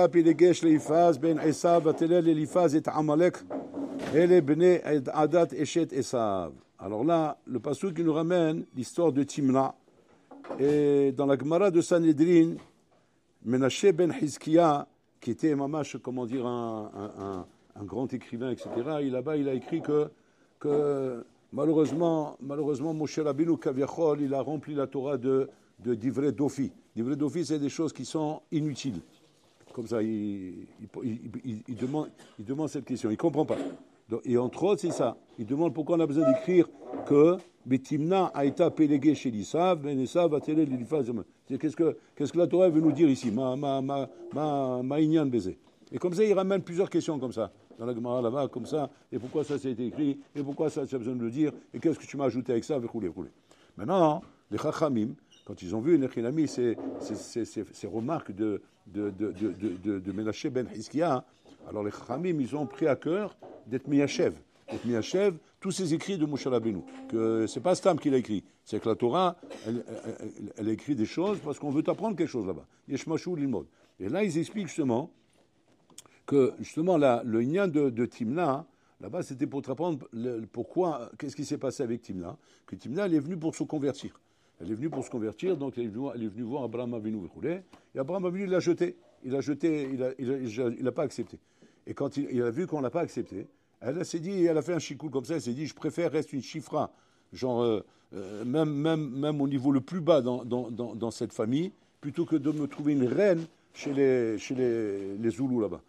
פילגש ליפז בין עשיו ותלל אליפז את עמלק אלה בני עדת אשת עשיו. Alors là, le pasuk qui nous ramène l'histoire de Timna. Et dans la Gemara de Sanhedrin, Menashe ben Hizkiya, qui était mamash, comment dire, un grand écrivain, etc., là-bas, il a écrit que malheureusement, Moshe Rabbeinu Kaviachol, il a rempli la Torah de divrei dofi. Divrei dofi, c'est des choses qui sont inutiles. Comme ça, il demande cette question. Il ne comprend pas. Et entre autres, c'est ça. Il demande pourquoi on a besoin d'écrire que Betimna a été pélégué chez l'Issav, Ben Esav a télé l'Ilifaz. Qu'est-ce que la Torah veut nous dire ici? Ma Inyan baiser. Et comme ça, il ramène plusieurs questions comme ça. Dans la Gemara là-bas, comme ça. Et pourquoi ça a été écrit? Et pourquoi ça, tu as besoin de le dire? Et qu'est-ce que tu m'as ajouté avec ça? Maintenant, les Chachamim, quand ils ont vu Nechinami, ces remarques de Menashe ben Hizkiya, alors les Chachamim, ils ont pris à cœur d'être Miyachev. D'être Miyachev, tous ces écrits de Moshe Rabbeinu. Que c'est pas Stam qui l'a écrit. C'est que la Torah, elle a écrit des choses parce qu'on veut apprendre quelque chose là-bas. Yeshmashu l'ilmod. Et là, ils expliquent justement que, justement, le Inyan de Timna, là-bas, c'était pour te apprendre pourquoi, qu'est-ce qui s'est passé avec Timna. Que Timna, elle est venue pour se convertir. Elle est venue pour se convertir, donc elle est venue voir Abraham Avinu et Abraham Avinu l'a jeté. Il n'a pas accepté. Et quand il a vu qu'on ne l'a pas accepté, elle s'est dit, elle a fait un chikoul comme ça, elle s'est dit, je préfère rester une chifra, genre même au niveau le plus bas dans cette famille, plutôt que de me trouver une reine chez les Zoulous là-bas,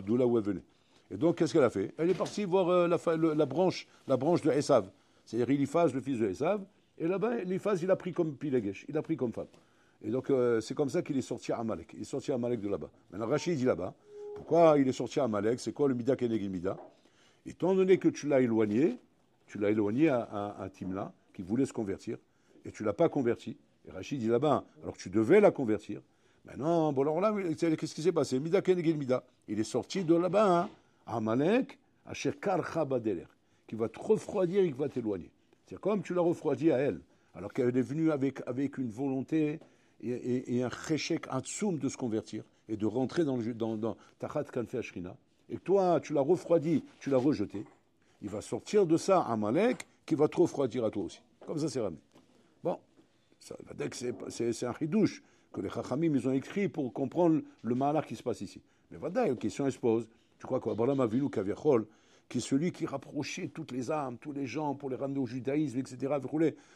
d'où là où elle venait. Et donc, qu'est-ce qu'elle a fait? Elle est partie voir la branche de Esav, c'est-à-dire Eliphaz, le fils de Esav, et là-bas, Eliphaz, il a pris comme Pilegesh, il a pris comme femme. Et donc, c'est comme ça qu'il est sorti à Amalek. Il est sorti à Amalek de là-bas. Maintenant, Rachid dit là-bas, pourquoi il est sorti à Amalek? C'est quoi le Mida Keneged Mida? Étant donné que tu l'as éloigné à Timna, qui voulait se convertir, et tu ne l'as pas converti. Et Rachid dit là-bas, alors que tu devais la convertir. Maintenant, bon, alors là, qu'est-ce qui s'est passé? Mida Keneged Mida. Il est sorti de là-bas, à Amalek, à Shekarcha Badeler, qui va te refroidir et qui va t'éloigner. C'est comme tu l'as refroidi à elle, alors qu'elle est venue avec une volonté et un cheshek, un tsoum de se convertir et de rentrer dans Tachat Kanfei Ashrina. Et toi, tu l'as refroidi, tu l'as rejeté. Il va sortir de ça un Malek qui va te refroidir à toi aussi. Comme ça, c'est ramené. Bon, ça va dire que c'est un chidouche que les Chachamim ils ont écrit pour comprendre le malheur qui se passe ici. Mais voilà, une question se pose. Tu crois qu'Abraham Avinu Kaviachol, qui est celui qui rapprochait toutes les âmes, tous les gens, pour les ramener au judaïsme, etc.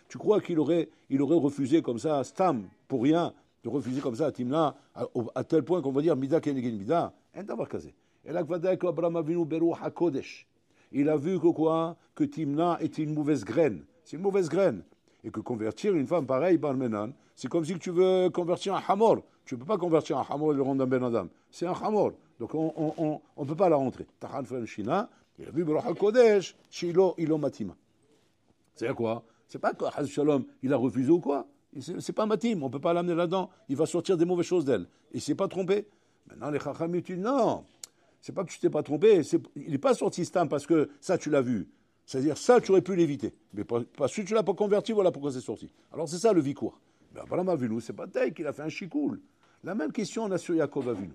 Tu crois qu'il aurait refusé comme ça, Stam, pour rien, de refuser comme ça à Timna, à tel point qu'on va dire Mida Keneged Mida, un d'avoir casé. Et là, Abraham Avinu Beruch HaKodesh, il a vu que Timna était une mauvaise graine. C'est une mauvaise graine. Et que convertir une femme pareille, Barmenan, c'est comme si tu veux convertir un hamor. Tu ne peux pas convertir un hamor et le rendre un ben adam. C'est un hamor. Donc on ne peut pas la rentrer. Tahan Shina, il a vu Beruch HaKodesh, Shilo Ilo Matima. C'est quoi? C'est pas que Haz Shalom, il a refusé ou quoi? C'est pas Matim, on ne peut pas l'amener là-dedans. Il va sortir des mauvaises choses d'elle. Et il ne s'est pas trompé. Maintenant, les Chachamim disent non, c'est pas que tu t'es pas trompé. Il n'est pas sorti Stam parce que ça, tu l'as vu. C'est-à-dire, ça, tu aurais pu l'éviter. Mais parce que tu ne l'as pas converti, voilà pourquoi c'est sorti. Alors, c'est ça le vikour. Mais Abraham Avinu, c'est pas tel qu'il a fait un chikoul. La même question, on a sur Yaakov Avinu.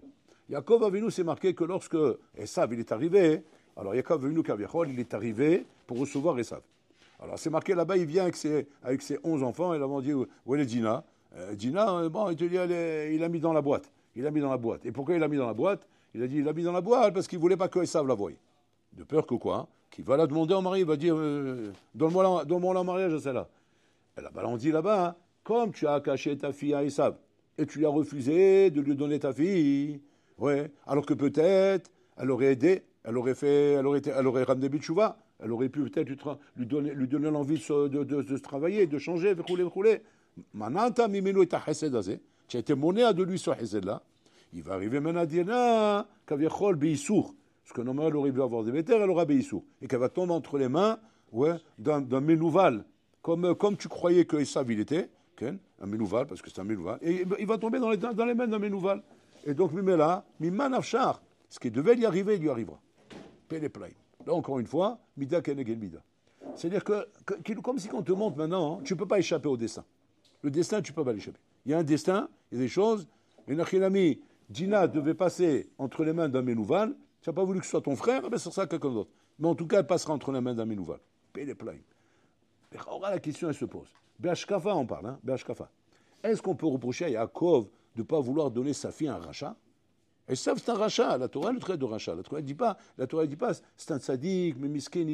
Yaakov Avinu, c'est marqué que lorsque Esav, il est arrivé, alors Yaakov Avinu Kaviachol, il est arrivé pour recevoir Esav. Alors, c'est marqué là-bas, il vient avec ses 11 enfants, et là, on dit, où est Dina? Dina, bon, il te dit, il l'a mis dans la boîte. Il l'a mis dans la boîte. Et pourquoi il l'a mis dans la boîte? Il a dit, il l'a mis dans la boîte parce qu'il ne voulait pas que Esav la voie. De peur que quoi? Qu'il va la demander en mari, il va dire, donne-moi en mariage à celle-là. Et là-bas, on dit là-bas, comme tu as caché ta fille à Esav, et tu lui as refusé de lui donner ta fille, ouais, alors que peut-être, elle aurait aidé, elle aurait ramené Bitchouva, elle aurait pu peut-être lui donner l'envie de se travailler, de changer, rouler. Maintenant, tu as été monnaie de lui ce hesed-là. Il va arriver maintenant à dire, non, Kaviachol Beissour. Parce que normalement, elle aurait dû avoir des bétères, elle aura Beissour. Et qu'elle va tomber entre les mains, ouais, d'un Ménouval. Comme tu croyais que Esav il était, un Ménouval, parce que c'est un Ménouval. Et il va tomber dans les mains d'un Ménouval. Et donc, Mimela, Miman Afshar, ce qui devait lui arriver, il lui arrivera. Péléplaï. Là, encore une fois, Mida Keneged Mida. C'est-à-dire que, comme si on te montre maintenant, tu ne peux pas échapper au destin. Le destin, tu ne peux pas l'échapper. Il y a un destin, il y a des choses. Et Nachilami, Dina devait passer entre les mains d'un Ménouval, tu n'as pas voulu que ce soit ton frère, ben ce sera quelqu'un d'autre. Mais en tout cas, elle passera entre les mains d'un Ménouval. Paye les plaintes. La question, elle se pose. Béashkafa, on parle, hein, Béashkafa. Est-ce qu'on peut reprocher à Yaakov de ne pas vouloir donner sa fille à un rachat? Et ça, c'est un rachat. La Torah le traite de rachat. La Torah ne dit pas, c'est un sadique, mais miskin,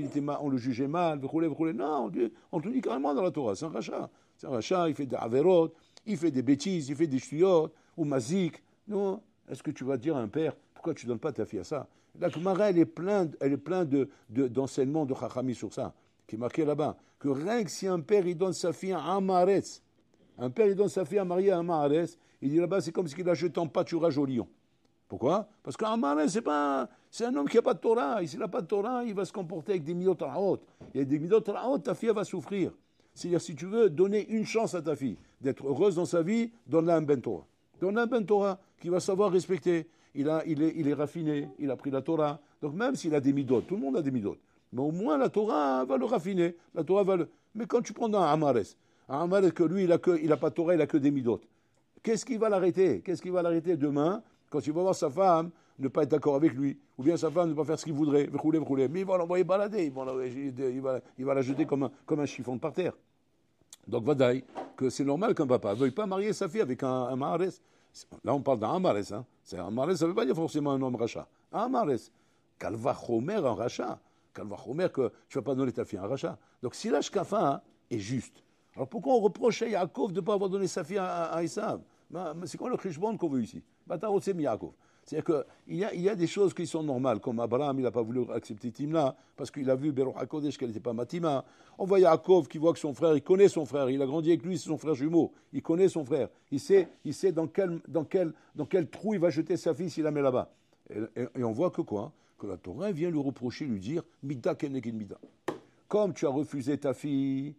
on le jugeait mal, non, on te dit carrément dans la Torah, c'est un rachat. C'est un rachat, il fait des averot, il fait des bêtises, il fait des ch'tuyot, ou mazik. Non, est-ce que tu vas dire à un père, pourquoi tu ne donnes pas ta fille à ça? La Gemara, elle est pleine d'enseignements de Chachami sur ça, qui est marqué là-bas, que rien que si un père, il donne sa fille à Amaretz, un père, il donne sa fille à marier à Amaretz, il dit là-bas, c'est comme s'il a jeté en pâturage au lion. Pourquoi? Parce qu'Amaretz, c'est un homme qui n'a pas de Torah. Et s'il n'a pas de Torah, il va se comporter avec des midot raot. Il y a des midot raot, ta fille, elle va souffrir. C'est-à-dire, si tu veux donner une chance à ta fille d'être heureuse dans sa vie, donne-la un ben Torah. Donne-la un ben Torah qui va savoir respecter. Il est raffiné, il a pris la Torah. Donc même s'il a des midot, tout le monde a des midot. Mais au moins la Torah va le raffiner. La Torah va le... Mais quand tu prends un Amaretz que lui, il n'a pas de Torah, il n'a que des midot. Qu'est-ce qui va l'arrêter? Qu'est-ce qui va l'arrêter demain quand il va voir sa femme ne pas être d'accord avec lui, ou bien sa femme ne pas faire ce qu'il voudrait, mais il va l'envoyer balader, il va la jeter comme un chiffon par terre. Donc, vadaï, que c'est normal qu'un papa ne veuille pas marier sa fille avec un Mahares. Là, on parle d'un Amares. Hein. Un Amares, ça ne veut pas dire forcément un homme rachat. Un Amares. Kalva Chomer, un rachat. Kalva Chomer, que tu ne vas pas donner ta fille à un rachat. Donc, si l'Ashkafa est juste, alors pourquoi on reproche à Yaakov de ne pas avoir donné sa fille à Esav? C'est quoi le Khishbon qu'on veut ici? C'est-à-dire qu'il y a des choses qui sont normales, comme Abraham, il n'a pas voulu accepter Timna, parce qu'il a vu Beruch HaKodesh qu'elle n'était pas Matima. On voit Yaakov qui voit que son frère, il connaît son frère, il a grandi avec lui, c'est son frère jumeau, il connaît son frère, il sait dans quel trou il va jeter sa fille s'il la met là-bas. Et on voit que quoi? Que la Torah vient lui reprocher, lui dire, Mida Kenegin Mida. Comme tu as refusé ta fille,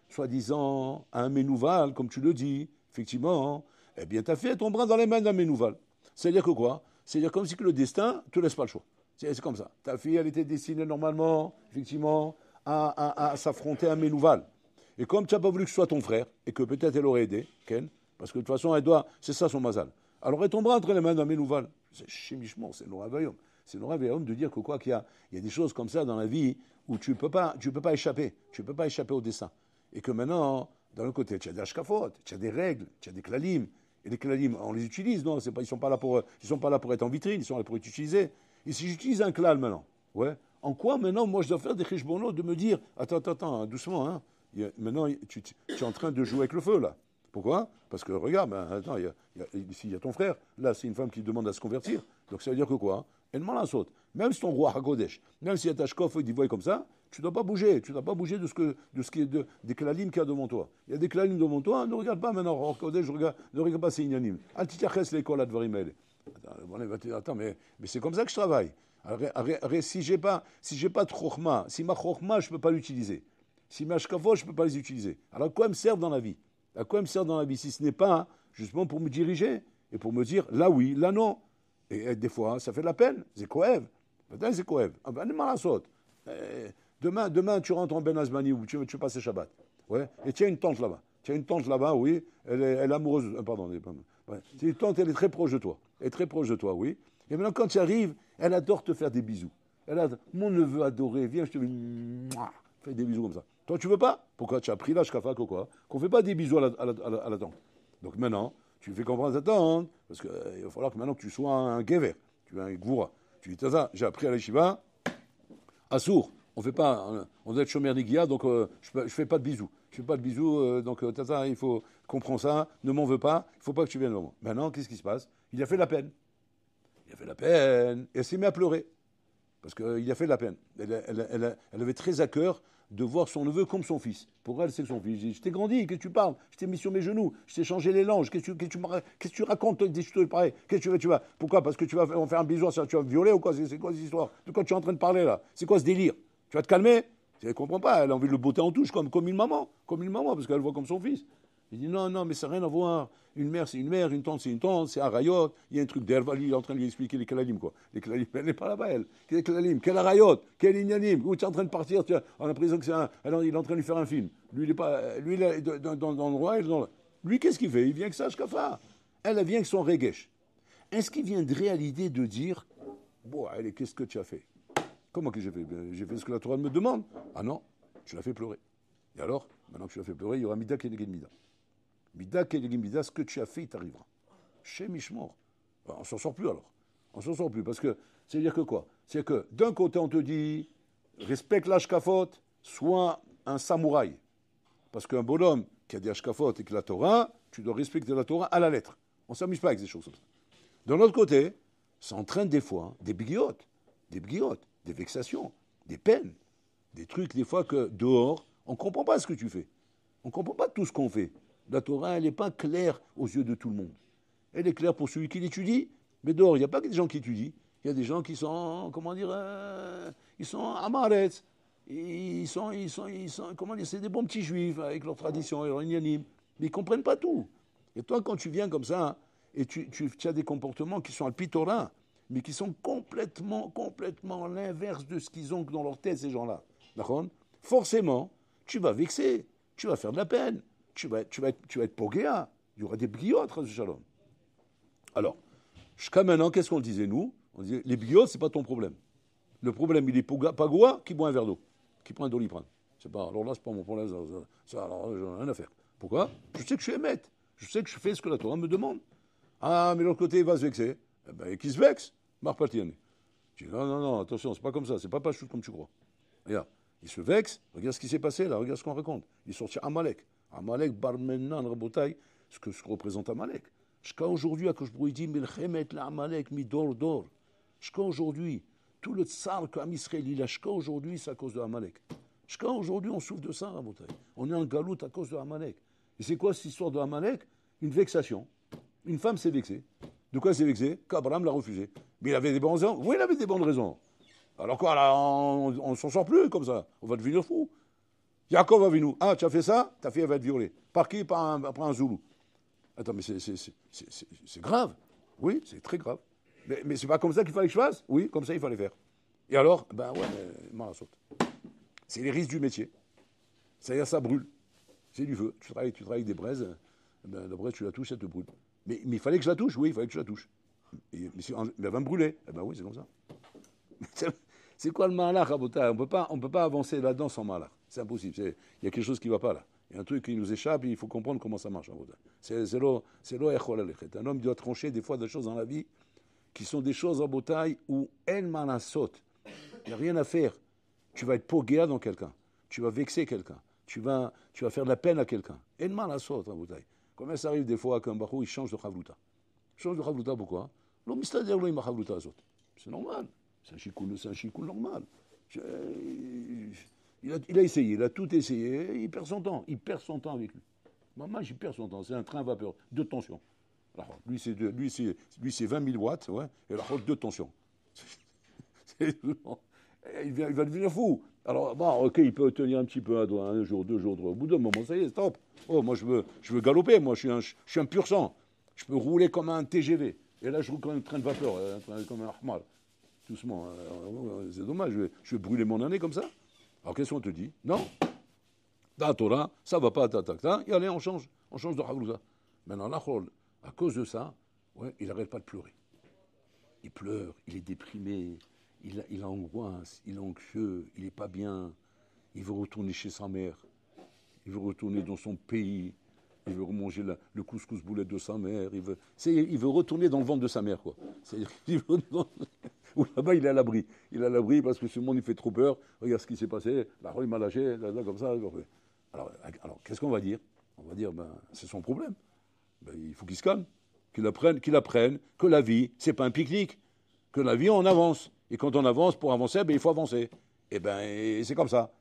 soi-disant, à un Ménouval, comme tu le dis, effectivement, eh bien, ta fille est ton bras dans les mains d'un Ménouval. C'est-à-dire que quoi? C'est-à-dire comme si que le destin ne te laisse pas le choix. C'est comme ça. Ta fille, elle était destinée normalement, effectivement, à s'affronter à un Ménouval. Et comme tu n'as pas voulu que ce soit ton frère, et que peut-être elle aurait aidé, Ken, parce que de toute façon, c'est ça son mazal. Alors, elle tombera entre les mains d'un Ménouval. C'est chimichement, c'est Noraveillum. C'est Noraveillum de dire que quoi qu'il y a des choses comme ça dans la vie où tu ne peux pas échapper. Tu ne peux pas échapper au destin. Et que maintenant, dans le côté, tu as des ashkafot, tu as des règles, tu as des klalim. Et les klalim, on les utilise, non? Ils ne sont pas là pour être en vitrine, ils sont là pour être utilisés. Et si j'utilise un klal maintenant, ouais, en quoi maintenant, moi, je dois faire des chishbono de me dire, attends, doucement, hein, maintenant, tu es en train de jouer avec le feu, là. Pourquoi? Parce que, regarde, attends, ici, il y a ton frère, là, c'est une femme qui demande à se convertir. Donc ça veut dire que quoi? Elle m'en la saute. Même si ton roi Hakodesh, même si il y a ta shkof, il dit, voyez comme ça, tu ne dois pas bouger. Tu ne dois pas bouger de ce qui est des klalim qu'il y a devant toi. Il y a des klalim devant toi, ne regarde pas maintenant, Hakodesh, ne regarde pas ces inyanim. Altitaches l'école à Dvarimel. Attends, mais c'est comme ça que je travaille. Si j'ai pas de chokhma, si ma chokhma, je ne peux pas l'utiliser. Si ma shkafot, je ne peux pas les utiliser. Alors à quoi me servent dans la vie? À quoi me sert dans la vie si ce n'est pas justement pour me diriger et pour me dire là oui, là non. Et des fois, ça fait de la peine. C'est coëv. Peut-être c'est coëv. Demain, tu rentres en Ben Azmani ou tu passes le Shabbat. Ouais. Et tu as une tante là-bas. Oui. Elle est amoureuse. Pardon. Ouais. C'est une tante, elle est très proche de toi. Oui. Et maintenant, quand tu arrives, elle adore te faire des bisous. Mon neveu adoré, viens, je te fais des bisous comme ça. Toi, tu veux pas? Pourquoi? Tu as pris la shkafa, quoi? Qu'on fait pas des bisous à la tante. Donc maintenant, tu fais comprendre à ta tante, parce qu'il va falloir que maintenant que tu sois un gever, tu es un gvoura. Tu dis, ça, j'ai appris à l'Eshiva, Assour, on doit être chomer nigia, donc je fais pas de bisous. Donc tata, il faut comprendre ça, ne m'en veux pas, il faut pas que tu viennes vers moi. Maintenant, qu'est-ce qui se passe? Il a fait la peine. Et elle s'est mise à pleurer. Parce qu'il a fait de la peine. Elle avait très à cœur de voir son neveu comme son fils. Pour elle, c'est son fils. Je t'ai grandi, qu'est-ce que tu parles? Je t'ai mis sur mes genoux, je t'ai changé les langes, qu'est-ce que tu racontes des choses pareilles? Qu'est-ce que tu vas? Pourquoi? Parce que tu vas faire un bisou, tu vas violer ou quoi? C'est quoi cette histoire? De quoi tu es en train de parler là? C'est quoi ce délire? Tu vas te calmer? Elle ne comprend pas, elle a envie de le botter en touche comme une maman, parce qu'elle le voit comme son fils. Il dit non, mais ça n'a rien à voir. Une mère, c'est une mère, une tante, c'est une tante, c'est Arayot. Il y a un truc d'Herva, lui, il est en train de lui expliquer les Kalalim, quoi. Les Kalalim, elle n'est pas là-bas, elle. Quel Kalalim, quel Arayot, quel Inyanim. Où tu es en train de partir, on a l'impression que il est en train de lui faire un film. Lui, il est pas, lui, il est dans le roi, lui, qu'est-ce qu'il fait? Il vient avec ça, Shkafa. Elle vient avec son Regesh. est-ce qu'il viendrait à l'idée de dire, bon, allez, qu'est-ce que tu as fait? Comment que j'ai fait? J'ai fait ce que la Torah me demande. Ah non, tu l'as fait pleurer. Et alors, maintenant que tu l'as fait pleurer, il y aura Mida Keneged Mida. Mida Keneged Mida, ce que tu as fait, il t'arrivera. Chez Mishmor. On ne s'en sort plus alors. On ne s'en sort plus. Parce que, c'est-à-dire que quoi? C'est que d'un côté, on te dit, respecte l'Ashkafot, sois un samouraï. Parce qu'un bonhomme qui a des Ashkafot et qui a la Torah, tu dois respecter la Torah à la lettre. On ne s'amuse pas avec ces choses comme ça. De l'autre côté, ça entraîne des fois des bigiotes, des vexations, des peines, des trucs des fois que dehors, on ne comprend pas ce que tu fais. On ne comprend pas tout ce qu'on fait. La Torah, elle n'est pas claire aux yeux de tout le monde. Elle est claire pour celui qui l'étudie, mais dehors, il n'y a pas que des gens qui étudient. Il y a des gens qui sont, comment dire, ils sont amaretz. Ils sont, comment dire, c'est des bons petits juifs avec leur tradition et leur ignanim, mais ils ne comprennent pas tout. Et toi, quand tu viens comme ça, et tu as des comportements qui sont alpitorins, mais qui sont complètement l'inverse de ce qu'ils ont dans leur tête, ces gens-là. D'accord? Forcément, tu vas vexer, tu vas faire de la peine, tu vas être pogéa, il y aura des bguillottes, shalom. Alors, jusqu'à maintenant, qu'est-ce qu'on disait, nous? On disait, les bguillottes, ce n'est pas ton problème. Le problème, il est pagoa qui boit un verre d'eau, qui prend un doliprane. C'est pas, alors là, c'est pas mon problème, ça alors, j'en ai rien à faire. Pourquoi? Je sais que je suis émette, je sais que je fais ce que la Torah me demande. Ah, mais l'autre côté, il va se vexer. Eh ben, qui se vexe? Marc Patiani. Je dis, non, attention, c'est pas comme ça, c'est pas chute comme tu crois. Regarde, il se vexe, regarde ce qui s'est passé là, regarde ce qu'on raconte. Il est sorti Amalek. Amalek, Barmenan, Rabotai, ce que représente Amalek. Jusqu'à aujourd'hui, à Koshbrou, dit, Milchemet la Amalek, mi dor. Jusqu'à aujourd'hui, tout le tsar qu'Am Israël, il a jusqu'à aujourd'hui, c'est à cause de Amalek. Jusqu'à aujourd'hui, on souffre de ça, Rabotai. On est en galoute à cause de Amalek. Et c'est quoi cette histoire de Amalek? Une vexation. Une femme s'est vexée. De quoi elle s'est vexée? Qu'Abraham l'a refusé. Mais il avait des bonnes raisons. Oui, il avait des bonnes raisons. Alors quoi, là, on ne s'en sort plus comme ça. On va devenir fou. Yaakov Avinu. Ah, tu as fait ça? Ta fille va être violée. Par qui? Par un Zoulou. Attends, mais c'est grave. Oui, c'est très grave. Mais c'est pas comme ça qu'il fallait que je fasse? Oui, comme ça il fallait faire. Et alors? Ben ouais, mais c'est les risques du métier. C'est-à-dire, ça brûle. C'est du feu. Tu travailles avec des braises. Ben, la braise, tu la touches, ça te brûle. Mais il fallait que je la touche, oui, il fallait que je la touche. Mais elle va me brûler. Eh ben oui, c'est comme ça. C'est quoi le malach, Rabota? On peut pas avancer là-dedans sans malach. C'est impossible. Il y a quelque chose qui ne va pas là. Il y a un truc qui nous échappe et il faut comprendre comment ça marche, Rabota. C'est l'eau echol alechet. Un homme doit trancher des fois des choses dans la vie qui sont des choses, Rabota, où elle malasot. Il n'y a rien à faire. Tu vas être pogéa dans quelqu'un. Tu vas vexer quelqu'un. Tu vas faire de la peine à quelqu'un. El malasot, Rabota. Comment ça arrive des fois qu'un barou il change de chavlouta? Il change de chavlouta pourquoi? L'homme c'est-à-dire il m'a chavlouta azot. C'est normal. C'est un chicoul normal. Il a essayé, il a tout essayé, il perd son temps. Il perd son temps avec lui. Maman, il perd son temps. C'est un train à vapeur, de tension. Alors, lui, c'est 20 000 watts, ouais, et la haute de tension. Il va devenir fou. Alors, bon, ok, il peut tenir un petit peu un jour, 2 jours, 3. Au bout d'un moment, ça y est, stop. Oh, moi, je veux galoper, moi, je suis un pur sang. Je peux rouler comme un TGV. Et là, je roule comme un train de vapeur, comme un Ahmal. Doucement. C'est dommage, je vais brûler mon année comme ça. Alors, qu'est-ce qu'on te dit? Non. Dans la Torah, ça va pas, et allez, on change de Havlouza. Maintenant, à cause de ça, ouais, il n'arrête pas de pleurer. Il pleure, il est déprimé. Il a angoisse, il est anxieux, il n'est pas bien, il veut retourner chez sa mère, il veut retourner dans son pays, il veut remanger le couscous boulette de sa mère, il veut retourner dans le ventre de sa mère, quoi. Là-bas, il est à l'abri. Il est à l'abri parce que ce monde, il fait trop peur. Regarde ce qui s'est passé, là, il m'a lâché, là, comme ça. Alors qu'est-ce qu'on va dire? On va dire, c'est son problème. Il faut qu'il se calme, qu'il apprenne que la vie, c'est pas un pique-nique, que la vie, on avance. Et quand on avance, pour avancer, il faut avancer. Et c'est comme ça.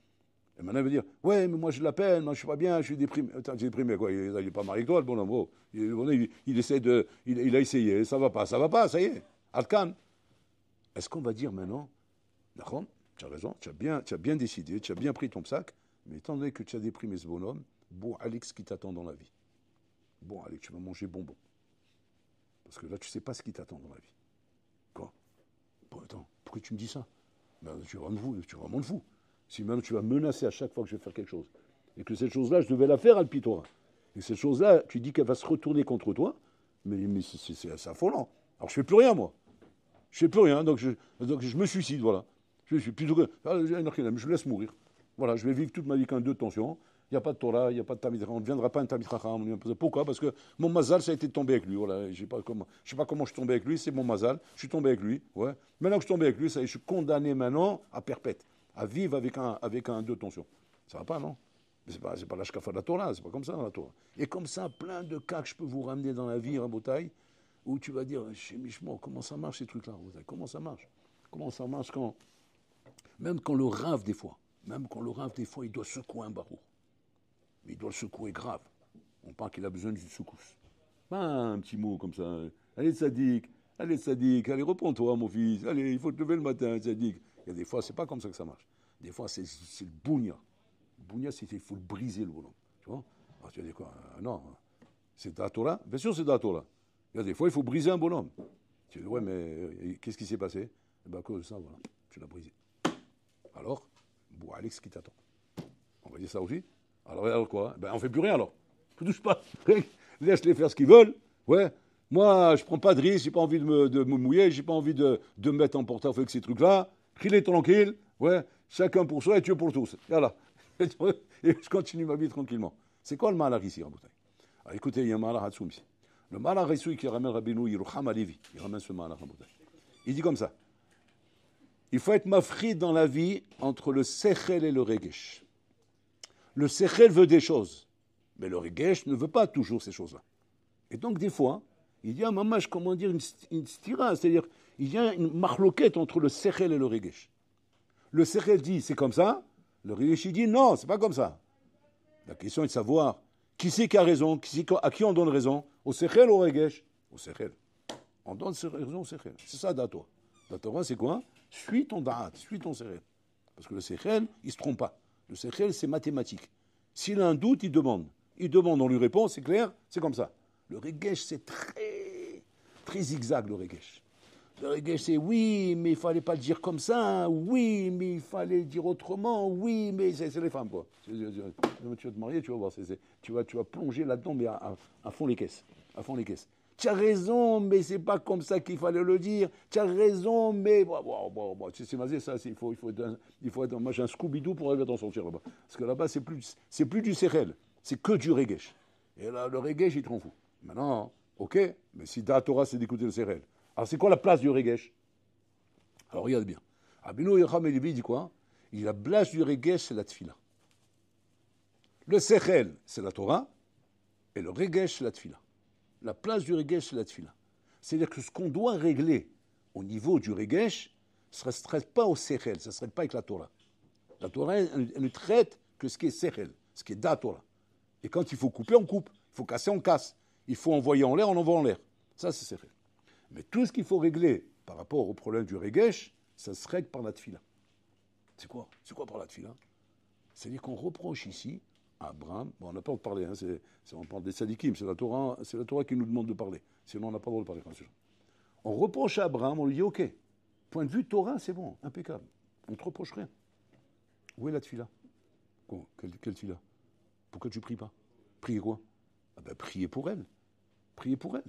Et maintenant, il veut dire, ouais, mais moi j'ai de la peine, moi je suis pas bien, je suis déprimé. Attends, tu es déprimé quoi? Il n'est pas marié avec toi, le bonhomme. Oh. Il essaie il a essayé, ça va pas, ça y est. Alcan. Est-ce qu'on va dire maintenant, d'accord, tu as raison, tu as bien décidé, tu as bien pris ton sac, mais étant donné que tu as déprimé ce bonhomme, bon, Alex, qui t'attend dans la vie? Bon, Alex, tu vas manger bonbon. Parce que là, tu ne sais pas ce qui t'attend dans la vie. Quoi? Bon, attends, pourquoi tu me dis ça? Tu es vraiment fou. Si maintenant tu vas menacer à chaque fois que je vais faire quelque chose, et que cette chose-là, je devais la faire à l'Pitora, et cette chose-là, tu dis qu'elle va se retourner contre toi, mais c'est affolant. Alors je fais plus rien, moi. Je fais plus rien, donc je me suicide, voilà. Je suis plutôt que. Je laisse mourir. Voilà, je vais vivre toute ma vie avec un 2 de tension. Il n'y a pas de Torah, il n'y a pas de Talmid Chacham. On ne deviendra pas un Talmid Chacham. Pourquoi? Parce que mon mazal, ça a été de tomber avec lui. Voilà, je ne sais pas comment je suis tombé avec lui, c'est mon mazal. Je suis tombé avec lui. Ouais. Maintenant que je suis tombé avec lui, je suis condamné maintenant à perpète, à vivre avec un 2 de tension. Ça va pas, non? Mais c'est pas l'ashkafa de la Torah, c'est pas comme ça dans la Torah. Et comme ça, plein de cas que je peux vous ramener dans la vie, Rabotai, où tu vas dire, chez Mishmo, comment ça marche ces trucs-là, Rabotai? Comment ça marche? Comment ça marche quand, même quand le rave des fois, il doit secouer un barreau. Mais il doit le secouer grave. On parle qu'il a besoin d'une secousse. Pas un petit mot comme ça. Allez, Tzadik, allez, reprends-toi, mon fils. Allez, il faut te lever le matin, Tzadik. Et des fois, c'est pas comme ça que ça marche. Des fois, c'est le bounia. Le bounia, il faut le briser, le bonhomme. Tu vois? Alors, tu vas dire quoi? Non, c'est de la Torah? Bien sûr, c'est de la Torah. Il y a des fois, il faut briser un bonhomme. Tu dis, ouais, mais qu'est-ce qui s'est passé? Eh bien, à cause de ça, voilà, tu l'as brisé. Alors, bon, Alex, qui t'attend? On va dire ça aussi? Alors quoi? Ben, on fait plus rien alors. Je ne touche pas. Laisse-les faire ce qu'ils veulent. Ouais. Moi, je prends pas de risque, j'ai pas envie de me mouiller, j'ai pas envie de me mettre en porte-à-faux avec ces trucs-là. Qu'il tranquille. Ouais. Chacun pour soi et Dieu pour tous. Voilà. Et je continue ma vie tranquillement. C'est quoi le malach ici, Rabotai? Alors écoutez, il y a un malach Hatsoum ici. Le malach ici qui ramène Rabbeinu Yerucham Alevi. Il ramène ce malach, Rabotai. Il dit comme ça. Il faut être mafrid dans la vie entre le sechel et le regesh. Le sechel veut des choses, mais le regesh ne veut pas toujours ces choses-là. Et donc, des fois, il y a mamash, comment dire, une stira, c'est-à-dire, il y a une marloquette entre le sechel et le regesh. Le sechel dit, c'est comme ça, le regesh dit, non, c'est pas comme ça. La question est de savoir qui c'est qui a raison, à qui on donne raison, au sechel ou au regesh? Au sechel. On donne raison au sechel. C'est ça, Datora. Datora, c'est quoi? Suis ton da'at, suis ton sechel. Parce que le sechel, il ne se trompe pas. Le sechel, c'est mathématique. S'il a un doute, il demande. Il demande, on lui répond, c'est clair, c'est comme ça. Le regesh, c'est très, très zigzag, le regesh. Le regesh, c'est oui, mais il ne fallait pas le dire comme ça. Oui, mais il fallait le dire autrement. Oui, mais c'est les femmes, quoi. Tu vas te marier, tu vas voir. Tu vas plonger là-dedans, mais à fond les caisses. À fond les caisses. Tu as raison, mais c'est pas comme ça qu'il fallait le dire. Tu as raison, mais c'est masé ça. Il faut être. Moi, j'ai un Scooby-Doo pour arriver à t'en sortir là-bas. Parce que là-bas, c'est plus du sechel, c'est que du regesh. Et là, le regesh, il te rend fou. Maintenant, ok, mais si Da Torah, c'est d'écouter le sechel. Alors, c'est quoi la place du regesh? Alors, regarde bien. Rabbeinu Yerucham Alevi dit quoi? Il dit la place du regesh, c'est la tfila. Le sechel, c'est la Torah, et le regesh, c'est la tfila. La place du regesh, c'est la tfila. C'est-à-dire que ce qu'on doit régler au niveau du regesh, ça ne se traite pas au sechel, ça ne se traite pas avec la Torah. La Torah, elle ne traite que ce qui est sechel, ce qui est da Torah. Et quand il faut couper, on coupe. Il faut casser, on casse. Il faut envoyer en l'air, on envoie en l'air. Ça, c'est sechel. Mais tout ce qu'il faut régler par rapport au problème du regesh, ça se règle par la tfila. C'est quoi par la tfila? C'est-à-dire qu'on reproche ici Abraham, bon, on n'a pas le droit de parler, hein, on parle des sadikim, c'est la Torah qui nous demande de parler. Sinon, on n'a pas le droit de parler. On reproche à Abraham, on lui dit, ok, point de vue Torah, c'est bon, impeccable. On ne te reproche rien. Où est la tfila? Quelle tfila? Pourquoi tu ne pries pas? Prier quoi? Ah ben, prier pour elle. Prier pour elle.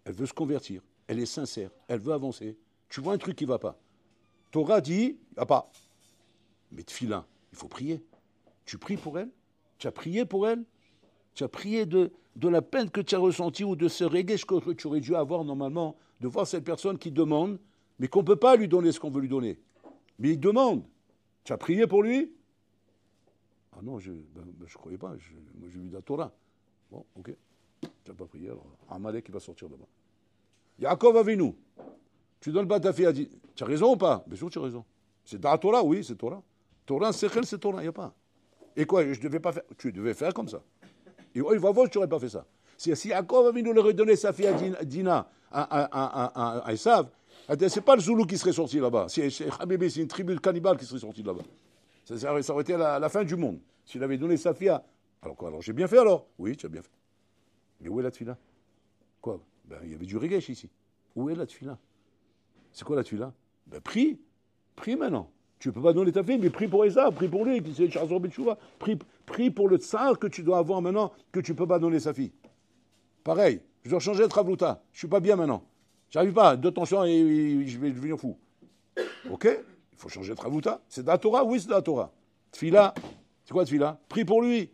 Elle veut se convertir. Elle est sincère. Elle veut avancer. Tu vois un truc qui ne va pas. Torah dit, ah pas. Mais tfila, il faut prier. Tu pries pour elle? Tu as prié pour elle? Tu as prié de la peine que tu as ressentie ou de ce regesh que tu aurais dû avoir normalement, de voir cette personne qui demande, mais qu'on ne peut pas lui donner ce qu'on veut lui donner. Mais il demande. Tu as prié pour lui? Ah non, je ne croyais pas. Moi, j'ai vu la Torah. Bon, ok. Tu n'as pas prié, alors Amalek qui va sortir de là-bas. Yaakov Avinu. Tu donnes pas ta fille à dire. Tu as raison ou pas? Bien sûr, tu as raison. C'est dans la Torah, oui, c'est Torah. Torah, Sechel, c'est Torah, il n'y a pas. Et quoi, je devais pas faire? Tu devais faire comme ça. Et il va voir, tu n'aurais pas fait ça. Si Yaakov Avinu leur donné sa fille à Dina, à Esav, c'est pas le Zoulou qui serait sorti là-bas. C'est une tribu de cannibales qui serait sortie de là-bas. Ça aurait été la fin du monde. S'il avait donné sa fille à... Alors quoi? Alors j'ai bien fait alors? Oui, tu as bien fait. Mais où est la tfila? Quoi? Ben, il y avait du regesh ici. Où est la tfila? C'est quoi la tfila? Ben, prie. Prie maintenant. Tu ne peux pas donner ta fille, mais prie pour Esav, prie pour lui, c'est Chazor Betchouva. Prie pour le tsar que tu dois avoir maintenant, que tu ne peux pas donner sa fille. Pareil, je dois changer de Travlouta. Je ne suis pas bien maintenant. J'arrive pas, deux tensions et je vais devenir fou. Ok, il faut changer de Ravouta. C'est de la Torah, oui, c'est de la Torah. Tfila, c'est quoi Tfila? Prie pour lui.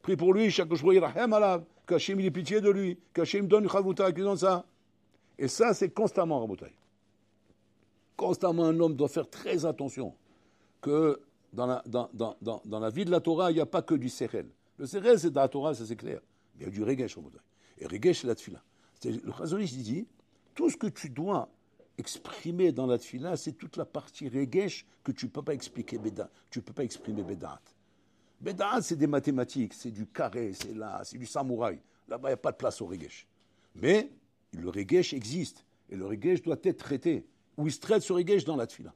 Prie pour lui, chaque jour, il rahem alav, qu'Hachem il ait pitié de lui, qu'Hachem donne une Ravouta, qu'il donne ça. Et ça, c'est constamment, Rabotai. Constamment, un homme doit faire très attention que dans la vie de la Torah, il n'y a pas que du Sechel. Le Sechel, c'est de la Torah, ça c'est clair. Mais il y a du Regesh, Rabotai. Et Regesh, c'est la Tfila. Le Chazonish dit, tout ce que tu dois exprimer dans la Tfila, c'est toute la partie Regesh que tu ne peux pas expliquer tu ne peux pas exprimer Bédat. Bédat, c'est des mathématiques, c'est du carré, c'est là, c'est du samouraï. Là-bas, il n'y a pas de place au Regesh. Mais le Regesh existe. Et le Regesh doit être traité. Où il se traite ce Regesh dans la Tfila.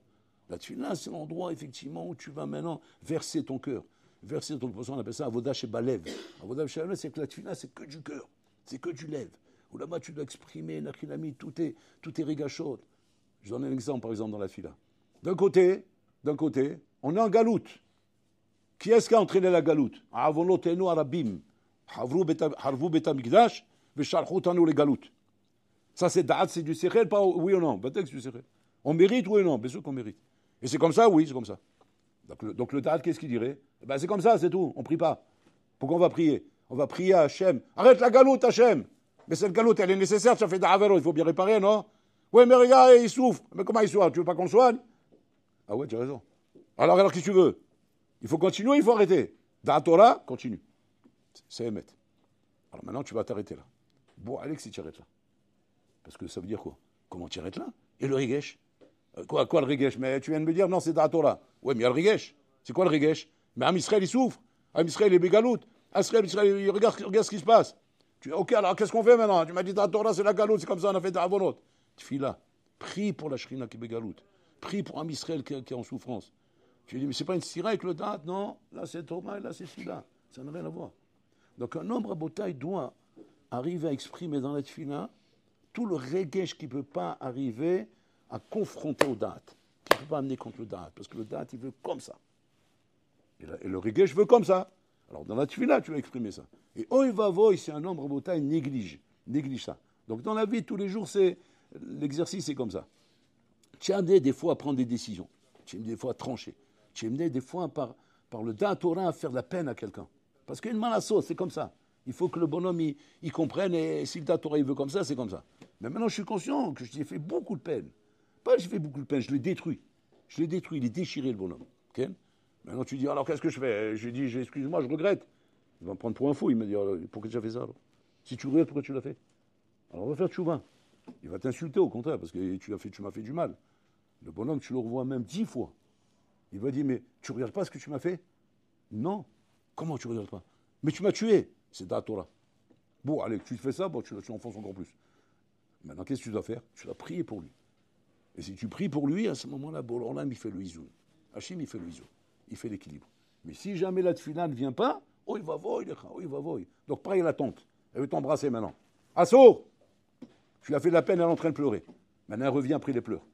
La Tfila, c'est l'endroit, effectivement, où tu vas maintenant verser ton cœur. Verser ton cœur, on appelle ça Avodah Shebalev. Avodah Shebalev, c'est que la Tfila, c'est que du cœur. C'est que du lève. Où là-bas, tu dois exprimer, Nachilami, tout est Regashot. Je donne un exemple, par exemple, dans la Tfila. D'un côté, on est en galoute. Qui est-ce qui a entraîné la galoute? Avonotenu arabim. Harvu betamikdash, veshalchutanu les galoutes. Ça, c'est da'at, c'est du sechel, pas oui ou non. Peut-être que c'est du sechel. On mérite, oui ou non? Bien sûr qu'on mérite. Et c'est comme ça, oui, c'est comme ça. Donc le da'at, qu'est-ce qu'il dirait? Ben, c'est comme ça, c'est tout. On ne prie pas. Pourquoi on va prier? On va prier à Hachem. Arrête la galoute, Hachem. Mais cette galoute, elle est nécessaire, ça fait d'Avero, il faut bien réparer, non? Oui, mais regarde, il souffre. Mais comment il souffre? Tu veux pas qu'on le soigne? Ah ouais, tu as raison. Alors, qu'est-ce que tu veux? Il faut continuer, il faut arrêter. Dans la Torah, continue. C'est émettre. Alors maintenant, tu vas t'arrêter là. Bon, Alex, si tu arrêtes là. Parce que ça veut dire quoi? Comment tu arrêtes là? Et le Regesh? Quoi le Regesh? Mais tu viens de me dire, non, c'est dans la Torah. Oui, mais il y a le Regesh. C'est quoi le Regesh? Mais Am Israël, il souffre. Am Israël, il est bégaloute. Israël, il regarde ce qui se passe. Tu dis, ok, alors qu'est-ce qu'on fait maintenant? Tu m'as dit, dans la Torah, c'est la galoute, c'est comme ça, on a fait de Avonot. Tfila. Prie pour la Shrina qui est bégaloute. Prie pour Am Israël qui est en souffrance. Tu dis, mais c'est pas une sira avec le date, non? Là, c'est Torah, là, c'est Tfila. Ça n'a rien à voir. Donc, un homme rabotaï doit arriver à exprimer dans la Tfila tout le regesh qui ne peut pas arriver à confronter au date, qui ne peut pas amener contre le date, parce que le date, il veut comme ça. Et le regesh veut comme ça. Alors, dans la Tfila, tu vas exprimer ça. Et oi va voy, c'est un homme rabotaï néglige ça. Donc, dans la vie de tous les jours, l'exercice, c'est comme ça. Tu es amené des fois à prendre des décisions. Tu es amené des fois à trancher. Tu es amené des fois par le date Torah à faire de la peine à quelqu'un. Parce qu'une malasso, c'est comme ça. Il faut que le bonhomme, il comprenne, et si le date Torah, il veut comme ça, c'est comme ça. Mais maintenant, je suis conscient que je lui ai fait beaucoup de peine. Pas j'ai fait beaucoup de peine, je l'ai détruit. Il est déchiré, le bonhomme. Okay? Maintenant, tu dis, alors qu'est-ce que je fais? Je lui dis, excuse-moi, je regrette. Il va me prendre pour un fou. Il me dit, pourquoi tu as fait ça alors? Si tu regrettes, pourquoi tu l'as fait? Alors on va faire tchouva. Il va t'insulter au contraire, parce que tu m'as fait du mal. Le bonhomme, tu le revois même 10 fois. Il va dire, mais tu ne regardes pas ce que tu m'as fait? Non. Comment tu ne regardes pas? Mais tu m'as tué. C'est dans la Torah. Bon, allez, tu fais ça, bon, tu l'enfonces encore plus. Maintenant, qu'est-ce que tu dois faire? Tu dois prier pour lui. Et si tu pries pour lui, à ce moment-là, Bolan, il fait le izoun. Hachim, il fait le izoun. Il fait l'équilibre. Mais si jamais la tefila ne vient pas, il va voy. Donc, pareil, la tante. Elle veut t'embrasser maintenant. Asso! Tu lui as fait de la peine, elle est en train de pleurer. Maintenant, elle revient après les pleurs.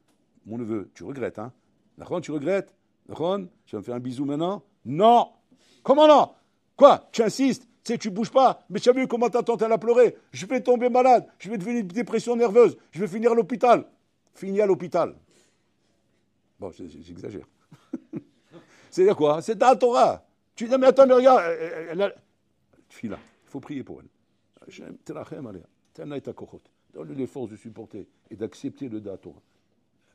Mon neveu, tu regrettes, hein? D'accord, tu regrettes? D'accord? Tu vas me faire un bisou maintenant? Non! Comment non? Quoi? Tu insistes? Tu sais, tu bouges pas. Mais tu as vu comment ta tante, elle a pleuré? Je vais tomber malade. Je vais devenir une dépression nerveuse. Je vais finir à l'hôpital. Fini à l'hôpital. Bon, j'exagère. C'est-à-dire quoi? C'est dans la Torah. Tu dis, mais attends, mais regarde. Fila. Il faut prier pour elle. Donne-lui les forces de supporter et d'accepter le da Torah.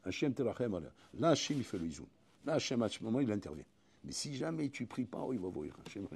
Hachem terachem alea. Là, Hachem, il fait le izoun. Là, Hachem, à ce moment, il intervient. Mais si jamais tu ne pries pas, il va voir. Hachem,